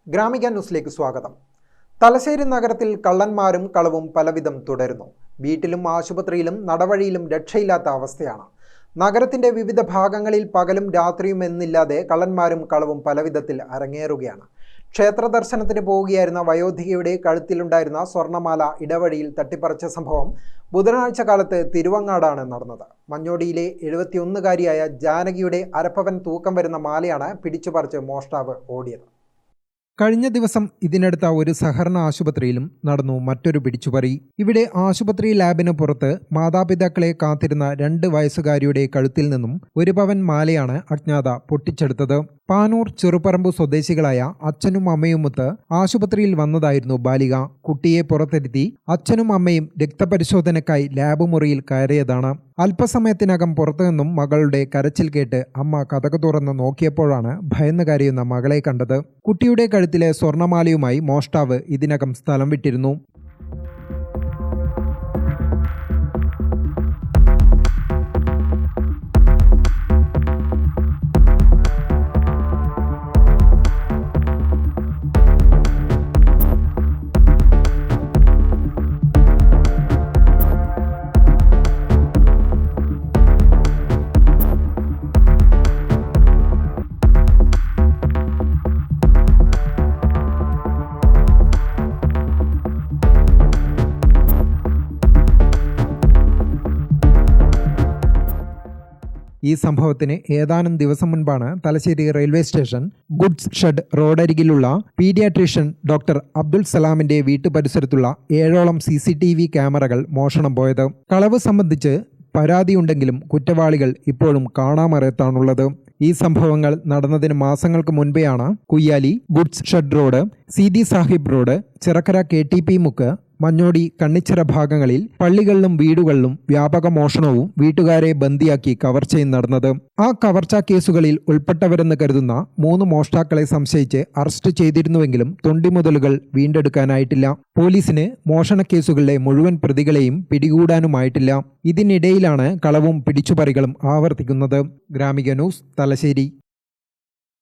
ഗ്രാമിക ന്യൂസിലേക്ക് സ്വാഗതം. തലശ്ശേരി നഗരത്തിൽ കള്ളന്മാരും കളവും പലവിധം തുടരുന്നു. വീട്ടിലും ആശുപത്രിയിലും നടവഴിയിലും രക്ഷയില്ലാത്ത അവസ്ഥയാണ്. നഗരത്തിന്റെ വിവിധ ഭാഗങ്ങളിൽ പകലും രാത്രിയും എന്നില്ലാതെ കള്ളന്മാരും കളവും പലവിധത്തിൽ അരങ്ങേറുകയാണ്. ക്ഷേത്ര ദർശനത്തിന് പോവുകയായിരുന്ന വയോധികയുടെ കഴുത്തിലുണ്ടായിരുന്ന സ്വർണ്ണമാല ഇടവഴിയിൽ തട്ടിപ്പറിച്ച സംഭവം ബുധനാഴ്ച കാലത്ത് തിരുവങ്ങാടാണ് നടന്നത്. മഞ്ഞോടിയിലെ 71-കാരിയായ ജാനകിയുടെ അരപ്പവൻ തൂക്കം വരുന്ന മാലയാണ് പിടിച്ചുപറിച്ച് മോഷ്ടാവ് ഓടിയത്. കഴിഞ്ഞ ദിവസം ഇതിനടുത്ത ഒരു സഹകരണ ആശുപത്രിയിലും നടന്നു മറ്റൊരു പിടിച്ചുപറി. ഇവിടെ ആശുപത്രി ലാബിന് പുറത്ത് മാതാപിതാക്കളെ കാത്തിരുന്ന 2 വയസ്സുകാരിയുടെ കഴുത്തിൽ നിന്നും 1 പവൻ മാലയാണ് അജ്ഞാത പൊട്ടിച്ചെടുത്തത്. പാനൂർ ചെറുപറമ്പ് സ്വദേശികളായ അച്ഛനും അമ്മയുമൊത്ത് ആശുപത്രിയിൽ വന്നതായിരുന്നു ബാലിക. കുട്ടിയെ പുറത്തിരുത്തി അച്ഛനും അമ്മയും രക്തപരിശോധനയ്ക്കായി ലാബ് മുറിയിൽ കയറിയതാണ്. അല്പസമയത്തിനകം പുറത്തുനിന്നും മകളുടെ കരച്ചിൽ കേട്ട് അമ്മ കതക് തുറന്ന് നോക്കിയപ്പോഴാണ് ഭയന്ന് കരയുന്ന മകളെ കണ്ടത്. കുട്ടിയുടെ കഴുത്തിലെ സ്വർണ്ണമാലയുമായി മോഷ്ടാവ് ഇതിനകം സ്ഥലം വിട്ടിരുന്നു. ഈ സംഭവത്തിന് ഏതാനും ദിവസം മുൻപാണ് Thalassery railway station goods shed റോഡരികിലുള്ള പീഡിയാട്രീഷ്യൻ ഡോക്ടർ അബ്ദുൾ സലാമിന്റെ വീട്ടുപരിസരത്തുള്ള 7ഓളം CCTV ക്യാമറകൾ മോഷണം പോയത്. കളവ് സംബന്ധിച്ച് പരാതിയുണ്ടെങ്കിലും കുറ്റവാളികൾ ഇപ്പോഴും കാണാമറയത്താണുള്ളത്. ഈ സംഭവങ്ങൾ നടന്നതിന് മാസങ്ങൾക്ക് മുൻപെയാണ് Kuyyali, goods shed road, Seethi Sahib road, Chirakkara KTP മുക്ക്, മഞ്ഞോടി, കണ്ണിച്ചിറ ഭാഗങ്ങളിൽ പള്ളികളിലും വീടുകളിലും വ്യാപക മോഷണവും വീട്ടുകാരെ ബന്ദിയാക്കി കവർച്ചയും നടന്നത്. ആ കവർച്ചാ കേസുകളിൽ ഉൾപ്പെട്ടവരെന്ന് കരുതുന്ന 3 മോഷ്ടാക്കളെ സംശയിച്ച് അറസ്റ്റ് ചെയ്തിരുന്നുവെങ്കിലും തൊണ്ടിമുതലുകൾ വീണ്ടെടുക്കാനായിട്ടില്ല. പോലീസിന് മോഷണ കേസുകളിലെ മുഴുവൻ പ്രതികളെയും പിടികൂടാനുമായിട്ടില്ല. ഇതിനിടയിലാണ് കളവും പിടിച്ചുപറികളും ആവർത്തിക്കുന്നത്. ഗ്രാമിക ന്യൂസ്, തലശ്ശേരി.